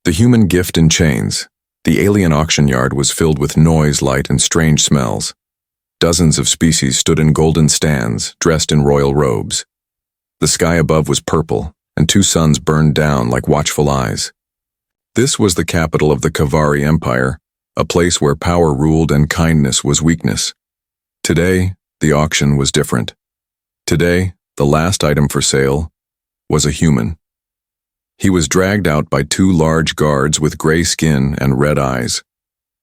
The human gift in chains. The alien auction yard was filled with noise, light, and strange smells. Dozens of species stood in golden stands, dressed in royal robes. The sky above was purple, and two suns burned down like watchful eyes. This was the capital of the Kavari Empire, a place where power ruled and kindness was weakness. Today, the auction was different. Today, the last item for sale was a human. He was dragged out by two large guards with gray skin and red eyes.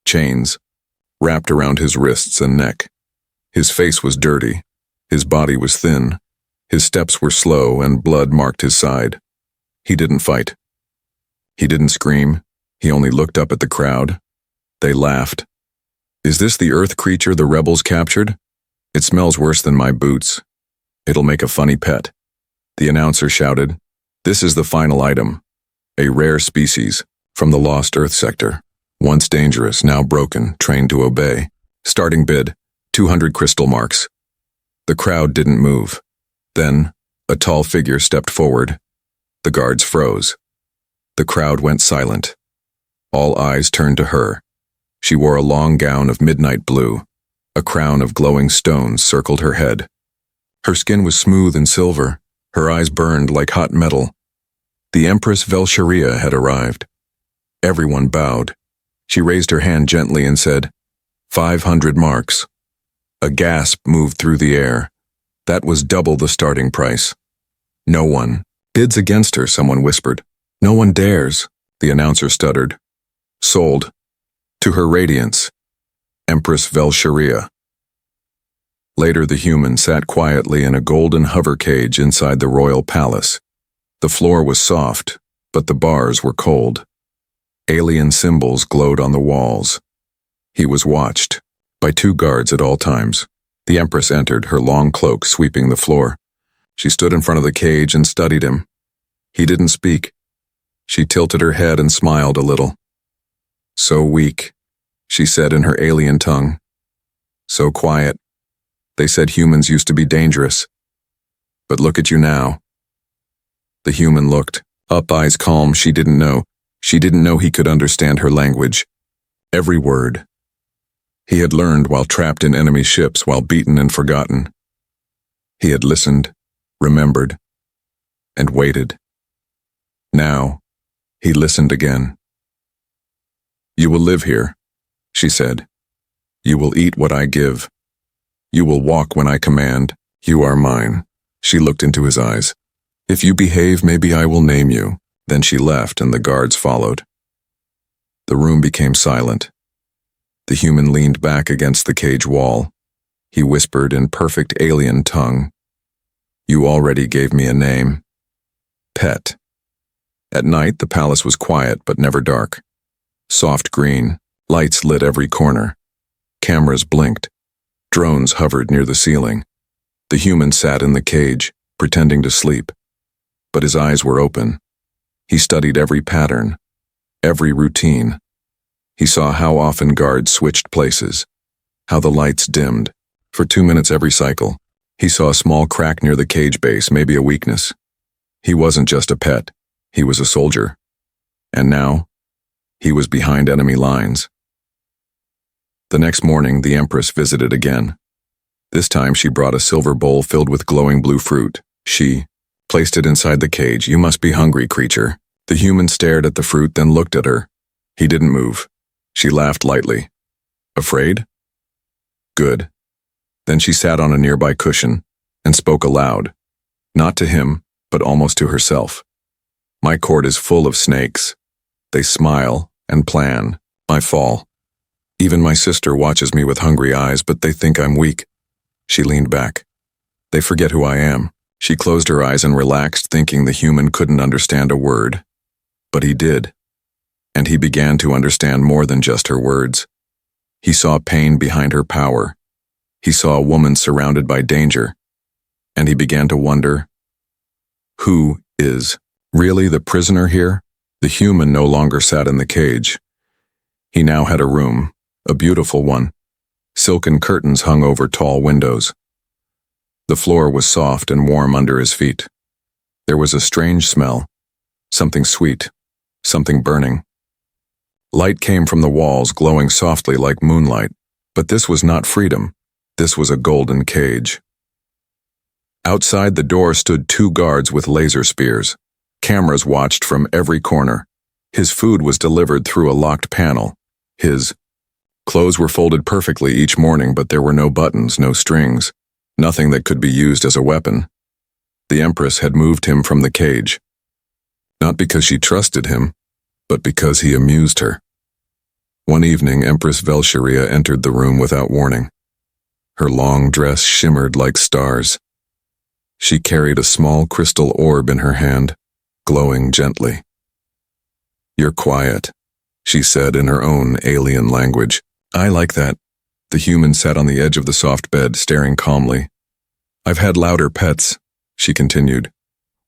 Chains wrapped around his wrists and neck. His face was dirty. His body was thin. His steps were slow and blood marked his side. He didn't fight. He didn't scream. He only looked up at the crowd. They laughed. "Is this the earth creature the rebels captured? It smells worse than my boots. It'll make a funny pet." The announcer shouted, "This is the final item. A rare species from the lost Earth sector. Once dangerous, now broken, trained to obey. Starting bid, 200 crystal marks." The crowd didn't move. Then, a tall figure stepped forward. The guards froze. The crowd went silent. All eyes turned to her. She wore a long gown of midnight blue. A crown of glowing stones circled her head. Her skin was smooth and silver. Her eyes burned like hot metal. The Empress Velsharia had arrived. Everyone bowed. She raised her hand gently and said, 500 marks. A gasp moved through the air. That was double the starting price. "No one bids against her," someone whispered. "No one dares," the announcer stuttered. "Sold. To her radiance, Empress Velsharia." Later, the human sat quietly in a golden hover cage inside the royal palace. The floor was soft, but the bars were cold. Alien symbols glowed on the walls. He was watched by two guards at all times. The Empress entered, her long cloak sweeping the floor. She stood in front of the cage and studied him. He didn't speak. She tilted her head and smiled a little. "So weak," she said in her alien tongue. "So quiet. They said humans used to be dangerous. But look at you now." The human looked up, eyes calm. She didn't know. She didn't know he could understand her language. Every word. He had learned while trapped in enemy ships, while beaten and forgotten. He had listened, remembered, and waited. Now, he listened again. "You will live here," she said. "You will eat what I give. You will walk when I command. You are mine." She looked into his eyes. "If you behave, maybe I will name you." Then she left and the guards followed. The room became silent. The human leaned back against the cage wall. He whispered in perfect alien tongue, "You already gave me a name. Pet." At night, the palace was quiet but never dark. Soft green, lights lit every corner. Cameras blinked. Drones hovered near the ceiling. The human sat in the cage, pretending to sleep. But his eyes were open. He studied every pattern, every routine. He saw how often guards switched places, how the lights dimmed. For 2 minutes every cycle, he saw a small crack near the cage base, maybe a weakness. He wasn't just a pet, he was a soldier. And now, he was behind enemy lines. The next morning, the Empress visited again. This time she brought a silver bowl filled with glowing blue fruit. She placed it inside the cage. "You must be hungry, creature." The human stared at the fruit, then looked at her. He didn't move. She laughed lightly. "Afraid? Good." Then she sat on a nearby cushion and spoke aloud. Not to him, but almost to herself. "My court is full of snakes. They smile and plan my fall. Even my sister watches me with hungry eyes, but they think I'm weak." She leaned back. "They forget who I am." She closed her eyes and relaxed, thinking the human couldn't understand a word. But he did. And he began to understand more than just her words. He saw pain behind her power. He saw a woman surrounded by danger. And he began to wonder, who is really the prisoner here? The human no longer sat in the cage. He now had a room, a beautiful one. Silken curtains hung over tall windows. The floor was soft and warm under his feet. There was a strange smell, something sweet, something burning. Light came from the walls, glowing softly like moonlight. But this was not freedom. This was a golden cage. Outside the door stood 2 guards with laser spears. Cameras watched from every corner. His food was delivered through a locked panel. His clothes were folded perfectly each morning, but there were no buttons, no strings, nothing that could be used as a weapon. The Empress had moved him from the cage. Not because she trusted him, but because he amused her. One evening, Empress Velsharia entered the room without warning. Her long dress shimmered like stars. She carried a small crystal orb in her hand, glowing gently. "You're quiet," she said in her own alien language. "I like that." The human sat on the edge of the soft bed, staring calmly. "I've had louder pets," she continued.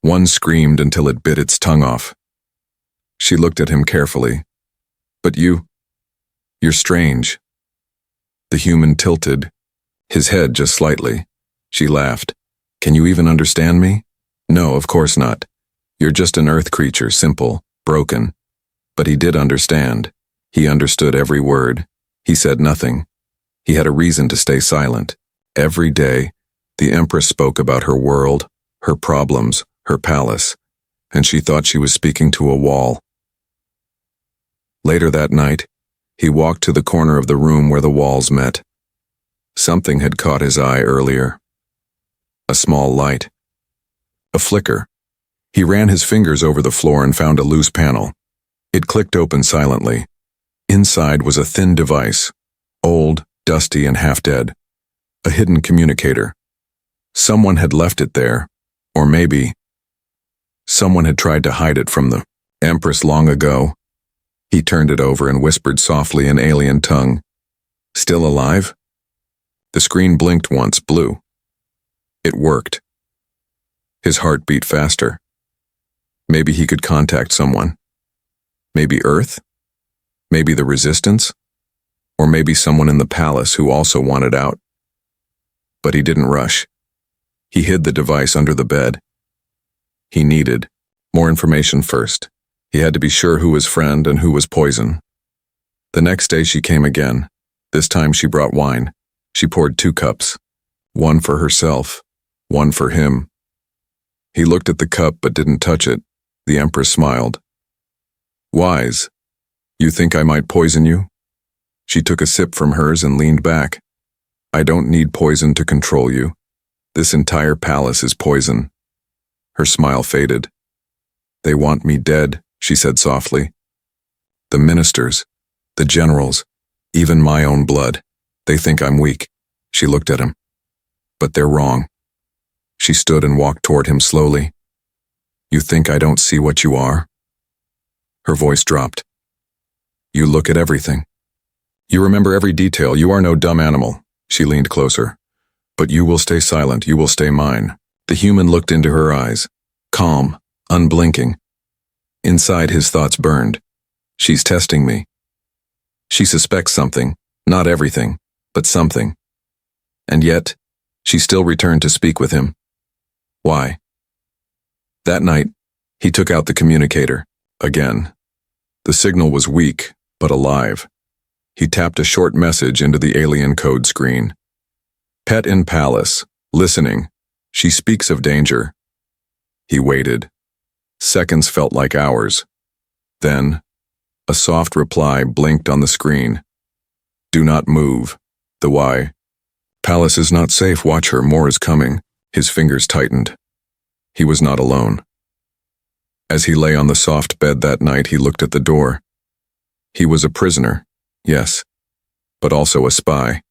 "One screamed until it bit its tongue off." She looked at him carefully. "But you're strange." The human tilted, his head just slightly. She laughed. "Can you even understand me?" "No, of course not. You're just an earth creature, simple, broken." But he did understand. He understood every word. He said nothing. He had a reason to stay silent. Every day, the Empress spoke about her world, her problems, her palace, and she thought she was speaking to a wall. Later that night, he walked to the corner of the room where the walls met. Something had caught his eye earlier. A small light. A flicker. He ran his fingers over the floor and found a loose panel. It clicked open silently. Inside was a thin device, old, dusty, and half-dead. A hidden communicator. Someone had left it there, or maybe someone had tried to hide it from the Empress long ago. He turned it over and whispered softly in alien tongue, "Still alive?" The screen blinked once, blue. It worked. His heart beat faster. Maybe he could contact someone. Maybe Earth? Maybe the Resistance? Or maybe someone in the palace who also wanted out. But he didn't rush. He hid the device under the bed. He needed more information first. He had to be sure who was friend and who was poison. The next day she came again. This time she brought wine. She poured 2 cups. One for herself, one for him. He looked at the cup but didn't touch it. The Empress smiled. "Wise. You think I might poison you?" She took a sip from hers and leaned back. "I don't need poison to control you. This entire palace is poison." Her smile faded. "They want me dead," she said softly. "The ministers, the generals, even my own blood. They think I'm weak." She looked at him. "But they're wrong." She stood and walked toward him slowly. "You think I don't see what you are?" Her voice dropped. "You look at everything. You remember every detail. You are no dumb animal." She leaned closer. "But you will stay silent. You will stay mine." The human looked into her eyes, calm, unblinking. Inside his thoughts burned. She's testing me. She suspects something, not everything, but something. And yet, she still returned to speak with him. Why? That night, he took out the communicator. Again. The signal was weak, but alive. He tapped a short message into the alien code screen. "Pet in palace, listening. She speaks of danger." He waited. Seconds felt like hours. Then, a soft reply blinked on the screen. "Do not move." The why. "Palace is not safe. Watch her. More is coming." His fingers tightened. He was not alone. As he lay on the soft bed that night, he looked at the door. He was a prisoner, yes, but also a spy.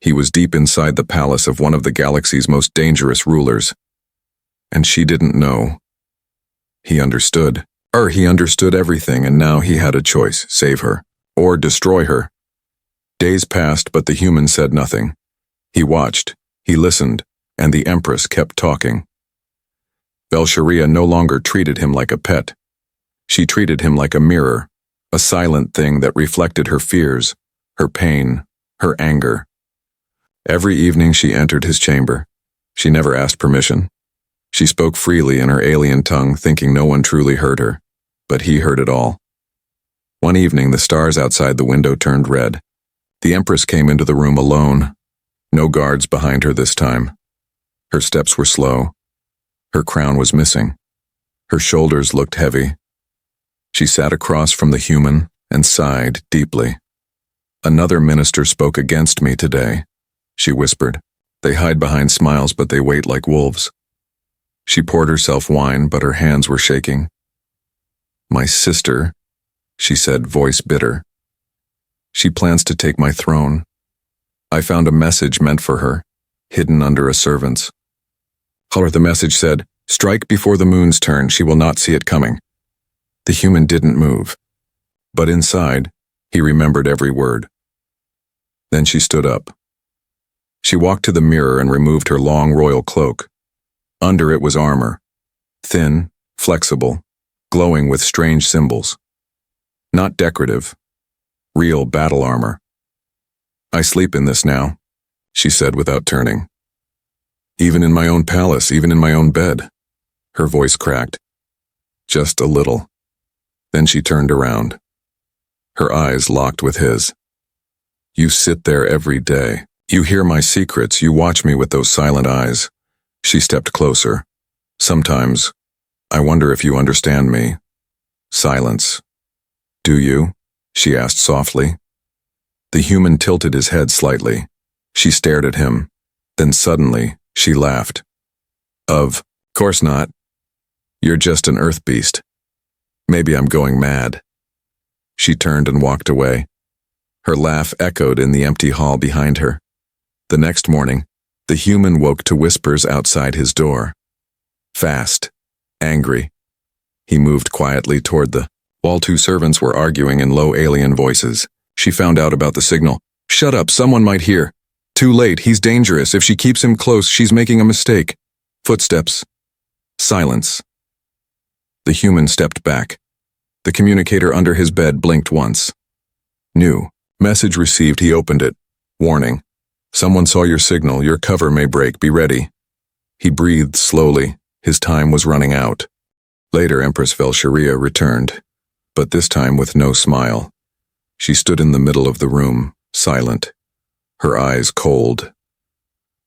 He was deep inside the palace of one of the galaxy's most dangerous rulers. And she didn't know. He understood. He understood everything, and now he had a choice: save her, or destroy her. Days passed, but the human said nothing. He watched, he listened, and the Empress kept talking. Velsharia no longer treated him like a pet. She treated him like a mirror, a silent thing that reflected her fears, her pain, her anger. Every evening she entered his chamber. She never asked permission. She spoke freely in her alien tongue, thinking no one truly heard her, but he heard it all. One evening, the stars outside the window turned red. The Empress came into the room alone. No guards behind her this time. Her steps were slow. Her crown was missing. Her shoulders looked heavy. She sat across from the human and sighed deeply. "Another minister spoke against me today," she whispered. "They hide behind smiles, but they wait like wolves." She poured herself wine, but her hands were shaking. "My sister," she said, voice bitter. "She plans to take my throne. I found a message meant for her, hidden under a servant's." The message said, "Strike before the moon's turn, she will not see it coming." The human didn't move, but inside, he remembered every word. Then she stood up. She walked to the mirror and removed her long royal cloak. Under it was armor, thin, flexible, glowing with strange symbols. Not decorative, real battle armor. "I sleep in this now," she said without turning. "Even in my own palace, even in my own bed." Her voice cracked. Just a little. Then she turned around. Her eyes locked with his. "You sit there every day. You hear my secrets. You watch me with those silent eyes." She stepped closer. "Sometimes, I wonder if you understand me." Silence. "Do you?" she asked softly. The human tilted his head slightly. She stared at him. Then suddenly, she laughed. "Of course not. You're just an earth beast. Maybe I'm going mad." She turned and walked away. Her laugh echoed in the empty hall behind her. The next morning, the human woke to whispers outside his door. Fast, angry. He moved quietly toward the wall. Two servants were arguing in low alien voices. She found out about the signal. "Shut up, someone might hear." "Too late, he's dangerous. If she keeps him close, she's making a mistake." Footsteps. Silence. The human stepped back. The communicator under his bed blinked once. New. Message received. He opened it. Warning. Someone saw your signal. Your cover may break. Be ready. He breathed slowly. His time was running out. Later, Empress Sharia returned, but this time with no smile. She stood in the middle of the room, silent, her eyes cold.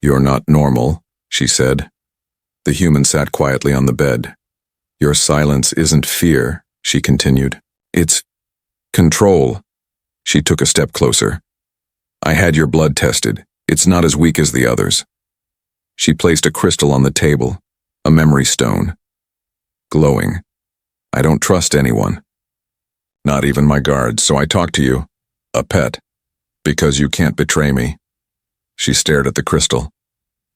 "You're not normal," she said. The human sat quietly on the bed. "Your silence isn't fear," she continued. "It's control." She took a step closer. "I had your blood tested. It's not as weak as the others." She placed a crystal on the table, a memory stone. Glowing. "I don't trust anyone. Not even my guards, so I talk to you. A pet. Because you can't betray me." She stared at the crystal.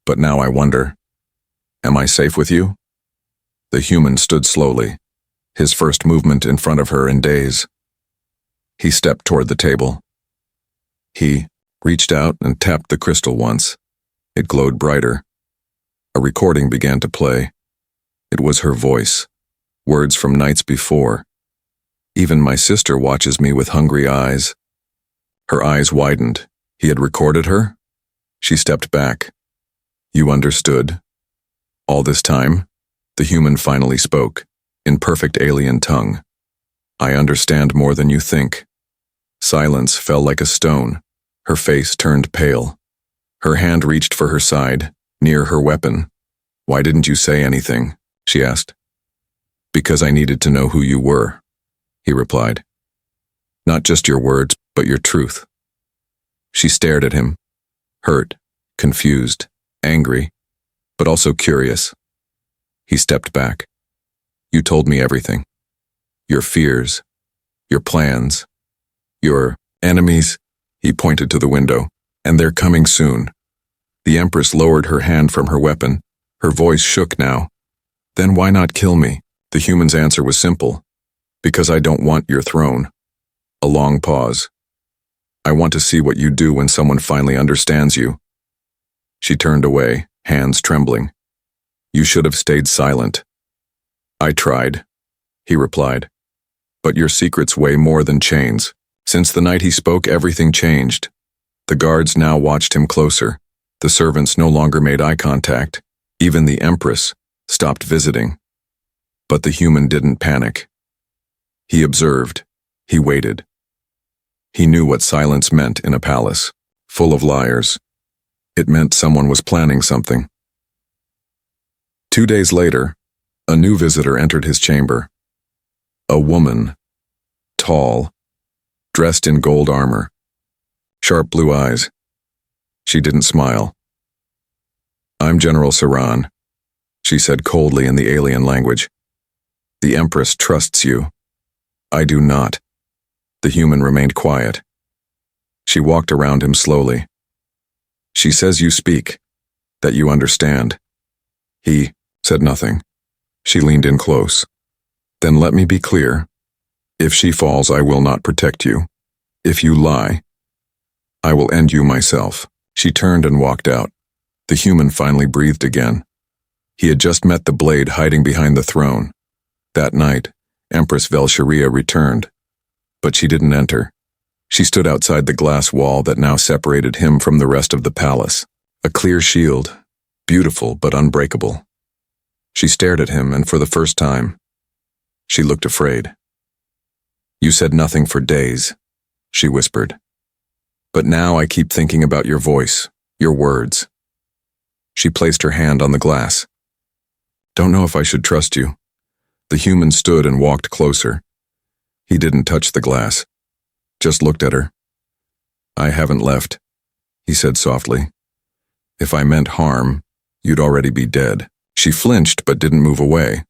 "But now I wonder, am I safe with you?" The human stood slowly, his first movement in front of her in days. He stepped toward the table. He reached out and tapped the crystal once. It glowed brighter. A recording began to play. It was her voice, words from nights before. "Even my sister watches me with hungry eyes." Her eyes widened. He had recorded her? She stepped back. "You understood?" All this time, the human finally spoke, in perfect alien tongue. "I understand more than you think." Silence fell like a stone. Her face turned pale. Her hand reached for her side, near her weapon. "Why didn't you say anything?" she asked. "Because I needed to know who you were," he replied. "Not just your words, but your truth." She stared at him, hurt, confused, angry, but also curious. He stepped back. "You told me everything. Your fears, your plans, your enemies." He pointed to the window. "And they're coming soon." The Empress lowered her hand from her weapon. Her voice shook now. "Then why not kill me?" The human's answer was simple. "Because I don't want your throne." A long pause. "I want to see what you do when someone finally understands you." She turned away, hands trembling. "You should have stayed silent." "I tried," he replied. "But your secrets weigh more than chains." Since the night he spoke, everything changed. The guards now watched him closer. The servants no longer made eye contact. Even the Empress stopped visiting. But the human didn't panic. He observed, He waited. He knew what silence meant in a palace, full of liars. It meant someone was planning something. 2 days later, a new visitor entered his chamber. A woman, tall, dressed in gold armor, sharp blue eyes. She didn't smile. "I'm General Saran," she said coldly in the alien language. "The Empress trusts you. I do not." The human remained quiet. She walked around him slowly. "She says you speak, that you understand." He said nothing. She leaned in close. "Then let me be clear. If she falls, I will not protect you. If you lie, I will end you myself." She turned and walked out. The human finally breathed again. He had just met the blade hiding behind the throne. That night, Empress Velsharia returned. But she didn't enter. She stood outside the glass wall that now separated him from the rest of the palace. A clear shield, beautiful but unbreakable. She stared at him, and for the first time, she looked afraid. "You said nothing for days," she whispered. "But now I keep thinking about your voice, your words." She placed her hand on the glass. "Don't know if I should trust you." The human stood and walked closer. He didn't touch the glass, just looked at her. "I haven't left," he said softly. "If I meant harm, you'd already be dead." She flinched but didn't move away.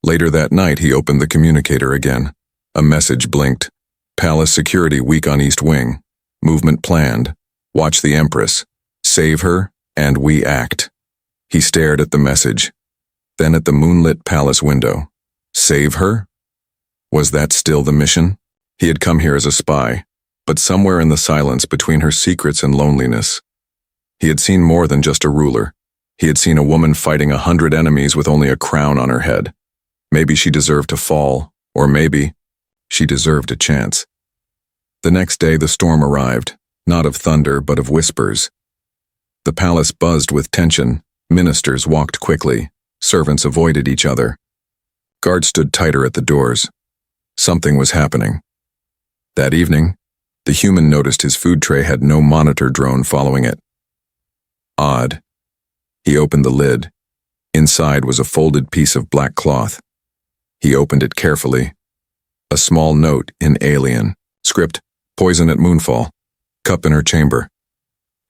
Later that night, he opened the communicator again. A message blinked. "Palace security weak on East Wing. Movement planned. Watch the Empress. Save her, and we act." He stared at the message, then at the moonlit palace window. Save her? Was that still the mission? He had come here as a spy, but somewhere in the silence between her secrets and loneliness, he had seen more than just a ruler. He had seen a woman fighting 100 enemies with only a crown on her head. Maybe she deserved to fall, or maybe she deserved a chance. The next day the storm arrived, not of thunder but of whispers. The palace buzzed with tension. Ministers walked quickly. Servants avoided each other. Guards stood tighter at the doors. Something was happening. That evening, the human noticed his food tray had no monitor drone following it. Odd. He opened the lid. Inside was a folded piece of black cloth. He opened it carefully. A small note in alien. Script, "Poison at moonfall. Cup in her chamber."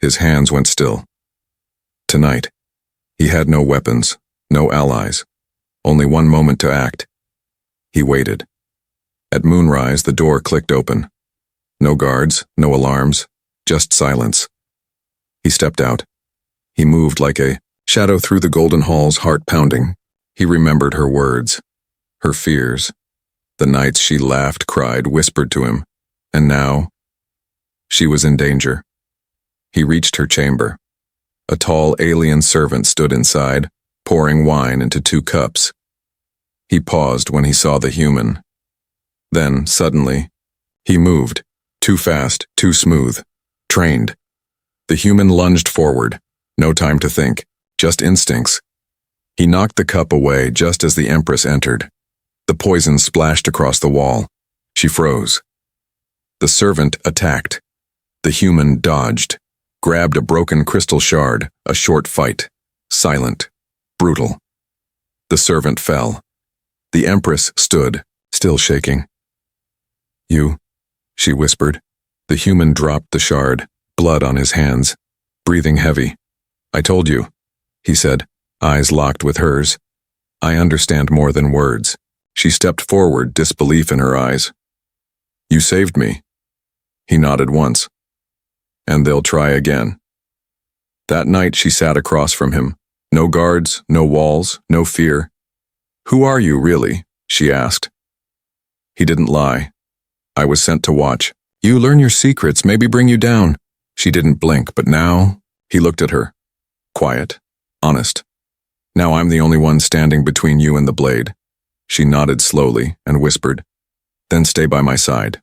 His hands went still. Tonight, he had no weapons, no allies. Only one moment to act. He waited. At moonrise, the door clicked open. No guards, no alarms, just silence. He stepped out. He moved like a shadow through the golden halls, heart pounding. He remembered her words, her fears, the nights she laughed, cried, whispered to him. And now, she was in danger. He reached her chamber. A tall alien servant stood inside, pouring wine into 2 cups. He paused when he saw the human. Then, suddenly, he moved. Too fast, too smooth, trained. The human lunged forward. No time to think, just instincts. He knocked the cup away just as the Empress entered. The poison splashed across the wall. She froze. The servant attacked. The human dodged, grabbed a broken crystal shard, a short fight. Silent, brutal. The servant fell. The Empress stood, still shaking. "You," she whispered. The human dropped the shard, blood on his hands, breathing heavy. "I told you," he said, eyes locked with hers. "I understand more than words." She stepped forward, disbelief in her eyes. "You saved me." He nodded once. "And they'll try again." That night she sat across from him. No guards, no walls, no fear. "Who are you, really?" she asked. He didn't lie. "I was sent to watch. You learn your secrets, maybe bring you down." She didn't blink, but now, he looked at her. Quiet, honest. "Now I'm the only one standing between you and the blade." She nodded slowly and whispered, "Then stay by my side."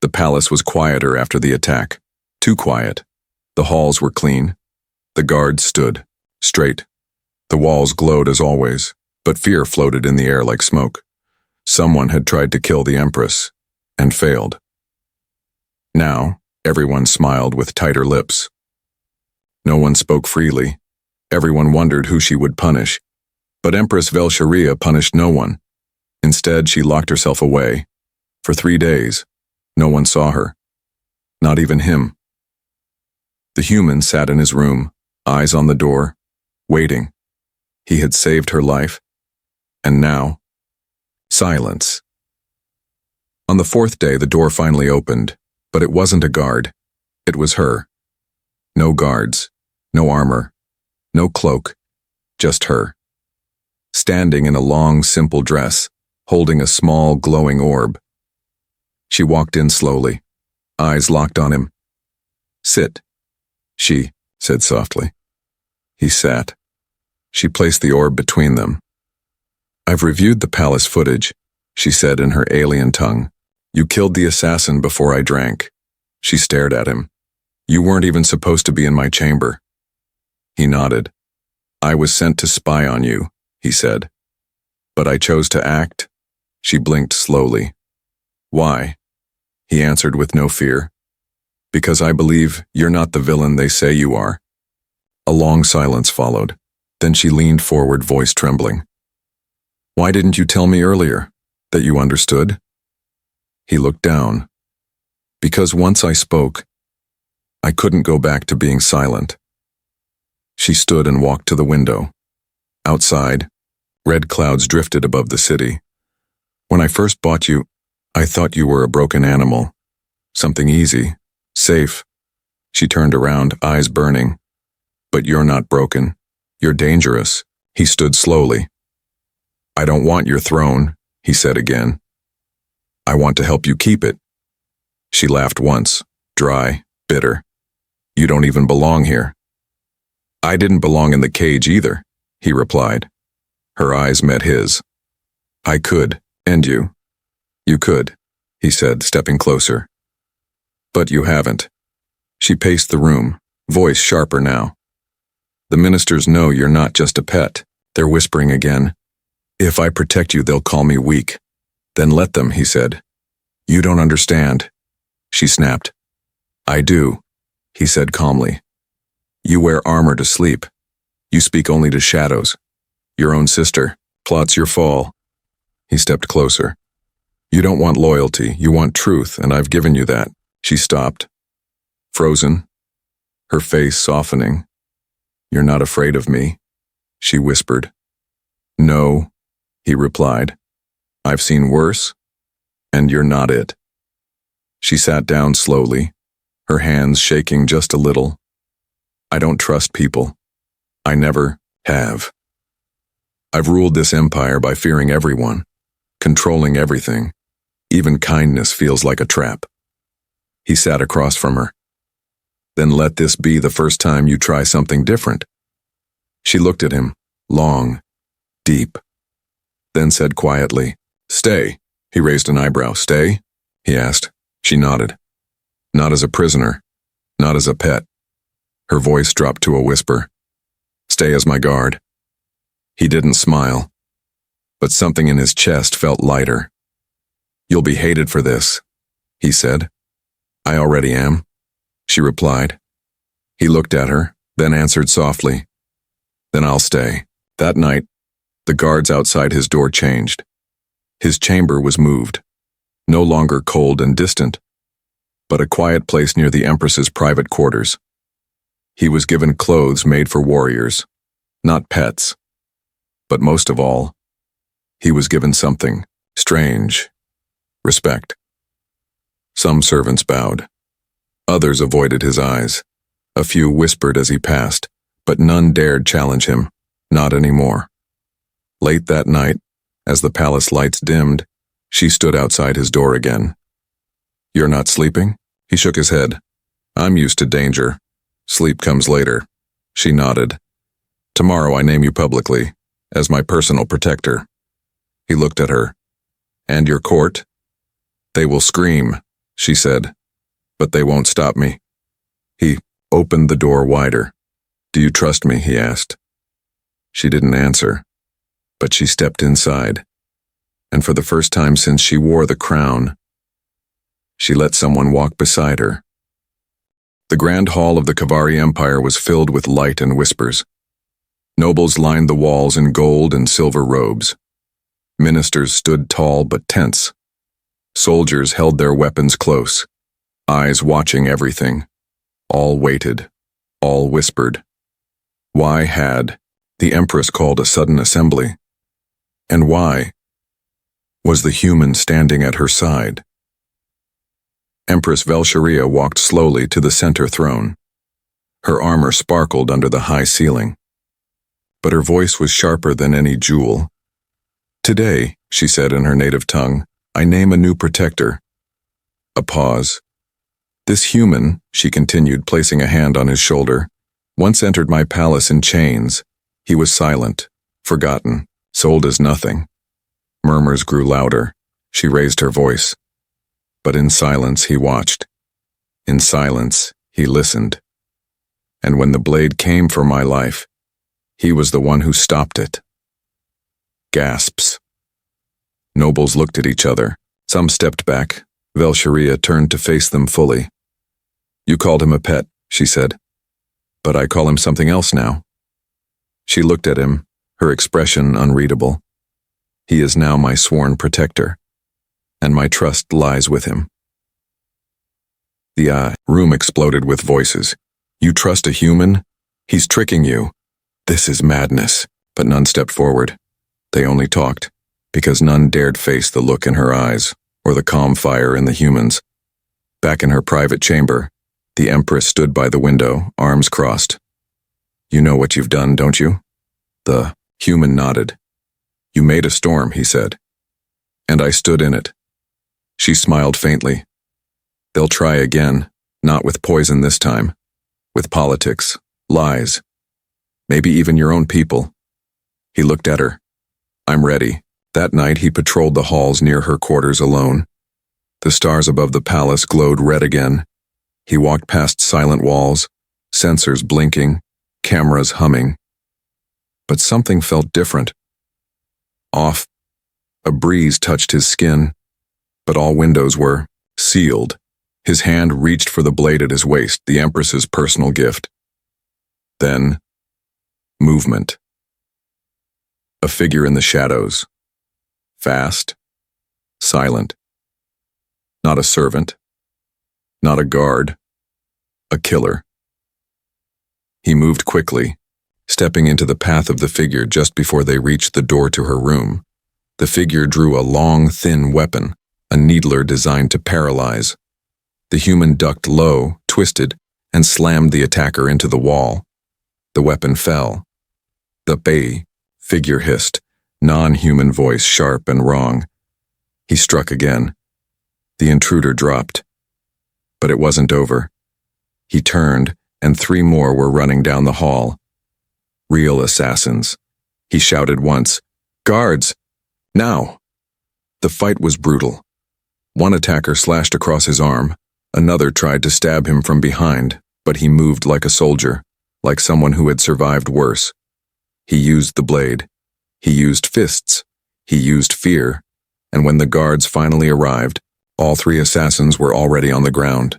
The palace was quieter after the attack. Too quiet. The halls were clean. The guards stood, straight. The walls glowed as always, but fear floated in the air like smoke. Someone had tried to kill the Empress. and failed. Now, everyone smiled with tighter lips. No one spoke freely. Everyone wondered who she would punish. But Empress Velsharia punished no one. Instead, she locked herself away. For 3 days, no one saw her. Not even him. The human sat in his room, eyes on the door, waiting. He had saved her life. And now, silence. On the 4th day, the door finally opened, but it wasn't a guard. It was her. No guards, no armor, no cloak, just her. Standing in a long, simple dress, holding a small, glowing orb. She walked in slowly, eyes locked on him. "Sit," she said softly. He sat. She placed the orb between them. "I've reviewed the palace footage," she said in her alien tongue. "You killed the assassin before I drank." She stared at him. "You weren't even supposed to be in my chamber." He nodded. "I was sent to spy on you," he said. "But I chose to act." She blinked slowly. "Why?" He answered with no fear. "Because I believe you're not the villain they say you are." A long silence followed. Then she leaned forward, voice trembling. "Why didn't you tell me earlier that you understood?" He looked down. "Because once I spoke, I couldn't go back to being silent." She stood and walked to the window. Outside, red clouds drifted above the city. "When I first bought you, I thought you were a broken animal. Something easy, safe." She turned around, eyes burning. "But you're not broken. You're dangerous." He stood slowly. "I don't want your throne," he said again. "I want to help you keep it." She laughed once, dry, bitter. "You don't even belong here." "I didn't belong in the cage either," he replied. Her eyes met his. "I could end you." "You could," he said, stepping closer. "But you haven't." She paced the room, voice sharper now. "The ministers know you're not just a pet." They're whispering again. "If I protect you, they'll call me weak." "Then let them," he said. "You don't understand." She snapped. "I do," he said calmly. "You wear armor to sleep. You speak only to shadows. Your own sister plots your fall." He stepped closer. "You don't want loyalty, you want truth, and I've given you that." She stopped, frozen, her face softening. "You're not afraid of me," she whispered. "No," he replied. "I've seen worse, and you're not it." She sat down slowly, her hands shaking just a little. "I don't trust people. I never have. I've ruled this empire by fearing everyone, controlling everything. Even kindness feels like a trap." He sat across from her. "Then let this be the first time you try something different." She looked at him, long, deep, then said quietly, "Stay." He raised an eyebrow. "Stay?" he asked. She nodded. "Not as a prisoner, not as a pet." Her voice dropped to a whisper. "Stay as my guard." He didn't smile, but something in his chest felt lighter. "You'll be hated for this," he said. "I already am," she replied. He looked at her, then answered softly, "Then I'll stay." That night, the guards outside his door changed. His chamber was moved, no longer cold and distant, but a quiet place near the Empress's private quarters. He was given clothes made for warriors, not pets. But most of all, he was given something strange: respect. Some servants bowed. Others avoided his eyes. A few whispered as he passed, but none dared challenge him, not anymore. Late that night, as the palace lights dimmed, she stood outside his door again. "You're not sleeping?" He shook his head. "I'm used to danger. Sleep comes later." She nodded. "Tomorrow I name you publicly, as my personal protector." He looked at her. "And your court?" "They will scream," she said, "but they won't stop me." He opened the door wider. "Do you trust me?" he asked. She didn't answer, but she stepped inside. And for the first time since she wore the crown, She let someone walk beside her. The grand hall of the Kavari Empire was filled with light and whispers. Nobles lined the walls in gold and silver robes. Ministers stood tall but tense. Soldiers held their weapons close, eyes watching everything. All waited, all whispered. Why had the Empress called a sudden assembly? And why was the human standing at her side? Empress Velsharia walked slowly to the center throne. Her armor sparkled under the high ceiling, but her voice was sharper than any jewel. Today, she said in her native tongue, I name a new protector. A pause. This human, she continued, placing a hand on his shoulder, once entered my palace in chains. He was silent, forgotten, sold as nothing. Murmurs grew louder. She raised her voice. But in silence he watched. In silence he listened. And when the blade came for my life, he was the one who stopped it. Gasps. Nobles looked at each other. Some stepped back. Velsharia turned to face them fully. You called him a pet, she said. But I call him something else now. She looked at him, her expression unreadable. He is now my sworn protector, and my trust lies with him. The room exploded with voices. You trust a human? He's tricking you. This is madness. But none stepped forward. They only talked, because none dared face the look in her eyes, or the calm fire in the humans. Back in her private chamber, the Empress stood by the window, arms crossed. You know what you've done, don't you? The human nodded. You made a storm, he said. And I stood in it. She smiled faintly. They'll try again, not with poison this time. With politics, lies. Maybe even your own people. He looked at her. I'm ready. That night he patrolled the halls near her quarters alone. The stars above the palace glowed red again. He walked past silent walls, sensors blinking, cameras humming. But something felt different. Off. A breeze touched his skin, but all windows were sealed. His hand reached for the blade at his waist, the Empress's personal gift. Then, movement. A figure in the shadows. Fast. Silent. Not a servant. Not a guard. A killer. He moved quickly, stepping into the path of the figure just before they reached the door to her room. The figure drew a long, thin weapon, a needler designed to paralyze. The human ducked low, twisted, and slammed the attacker into the wall. The weapon fell. The figure hissed, non-human voice sharp and wrong. He struck again. The intruder dropped. But it wasn't over. He turned, and 3 more were running down the hall. Real assassins. He shouted once, Guards! Now! The fight was brutal. One attacker slashed across his arm. Another tried to stab him from behind, but he moved like a soldier, like someone who had survived worse. He used the blade. He used fists. He used fear. And when the guards finally arrived, all 3 assassins were already on the ground.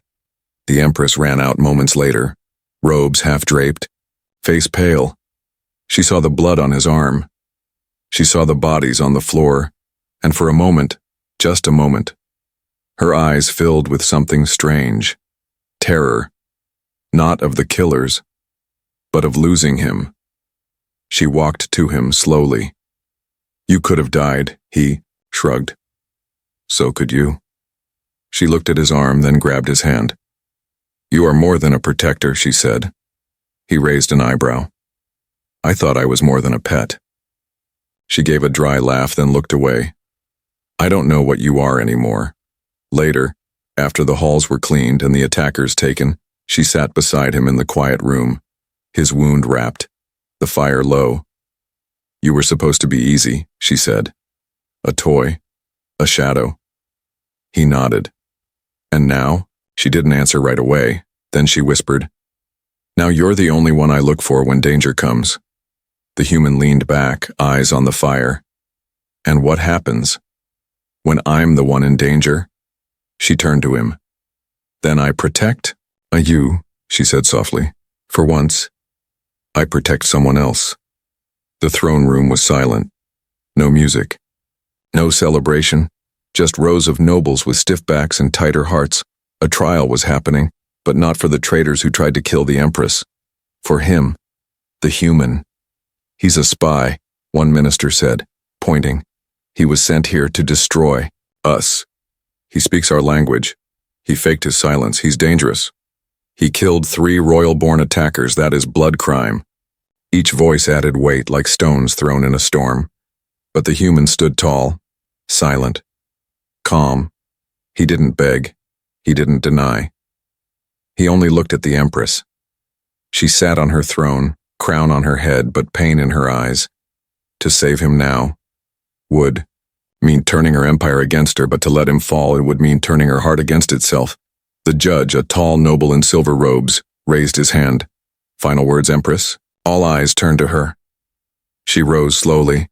The Empress ran out moments later, robes half-draped, face pale. She saw the blood on his arm. She saw the bodies on the floor, and for a moment, just a moment, her eyes filled with something strange. Terror. Not of the killers, but of losing him. She walked to him slowly. You could have died, he shrugged. So could you. She looked at his arm, then grabbed his hand. You are more than a protector, she said. He raised an eyebrow. I thought I was more than a pet. She gave a dry laugh, then looked away. I don't know what you are anymore. Later, after the halls were cleaned and the attackers taken, she sat beside him in the quiet room, his wound wrapped, the fire low. You were supposed to be easy, she said. A toy, a shadow. He nodded. And now? She didn't answer right away. Then she whispered, Now you're the only one I look for when danger comes. The human leaned back, eyes on the fire. And what happens? When I'm the one in danger? She turned to him. Then I protect? You, she said softly. For once, I protect someone else. The throne room was silent. No music. No celebration. Just rows of nobles with stiff backs and tighter hearts. A trial was happening, but not for the traitors who tried to kill the Empress. For him, the human. He's a spy, one minister said, pointing. He was sent here to destroy us. He speaks our language. He faked his silence. He's dangerous. He killed 3 royal-born attackers. That is blood crime. Each voice added weight like stones thrown in a storm. But the human stood tall, silent, calm. He didn't beg. He didn't deny. He only looked at the Empress. She sat on her throne, crown on her head, but pain in her eyes. To save him now would mean turning her empire against her, but to let him fall, it would mean turning her heart against itself. The judge, a tall noble in silver robes, raised his hand. Final words, Empress? All eyes turned to her. She rose slowly.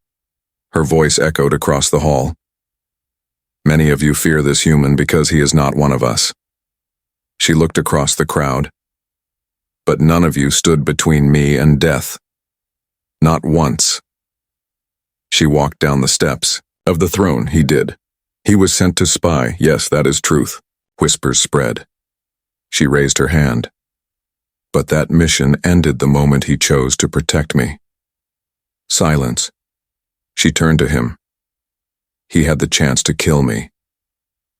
Her voice echoed across the hall. Many of you fear this human because he is not one of us. She looked across the crowd. But none of you stood between me and death. Not once. She walked down the steps. Of the throne, he did. He was sent to spy. Yes, that is truth. Whispers spread. She raised her hand. But that mission ended the moment he chose to protect me. Silence. She turned to him. He had the chance to kill me.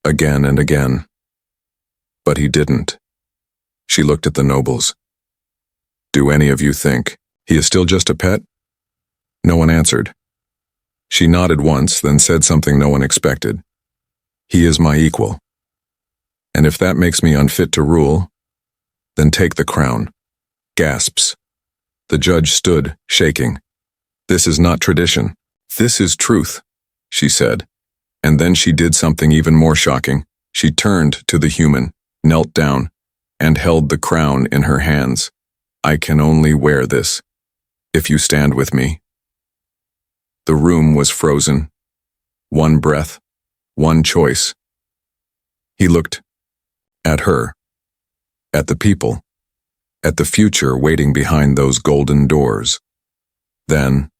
Again and again. But he didn't. She looked at the nobles. Do any of you think he is still just a pet? No one answered. She nodded once, then said something no one expected. He is my equal. And if that makes me unfit to rule, then take the crown. Gasps. The judge stood, shaking. This is not tradition. This is truth, she said. And then she did something even more shocking. She turned to the human, knelt down, and held the crown in her hands. I can only wear this if you stand with me. The room was frozen. One breath, one choice. He looked at her, at the people, at the future waiting behind those golden doors. Then,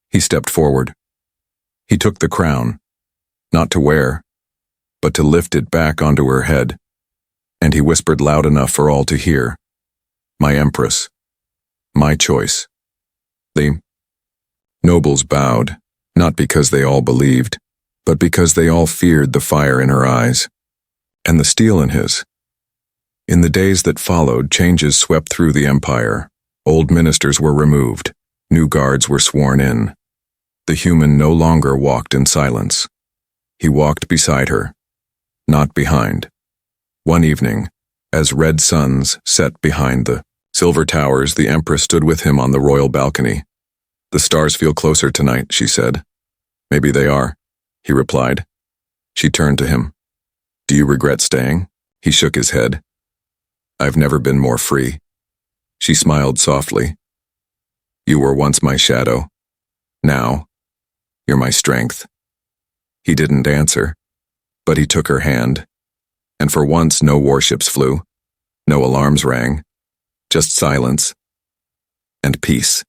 he stepped forward. He took the crown, not to wear, but to lift it back onto her head, and he whispered loud enough for all to hear, "My Empress, my choice." The nobles bowed, not because they all believed, but because they all feared the fire in her eyes, and the steel in his. In the days that followed, changes swept through the empire. Old ministers were removed. New guards were sworn in. The human no longer walked in silence. He walked beside her, not behind. One evening, as red suns set behind the silver towers, the Empress stood with him on the royal balcony. The stars feel closer tonight, she said. Maybe they are, he replied. She turned to him. Do you regret staying? He shook his head. I've never been more free. She smiled softly. You were once my shadow. Now, you're my strength. He didn't answer, but he took her hand, and for once no warships flew, no alarms rang, just silence and peace.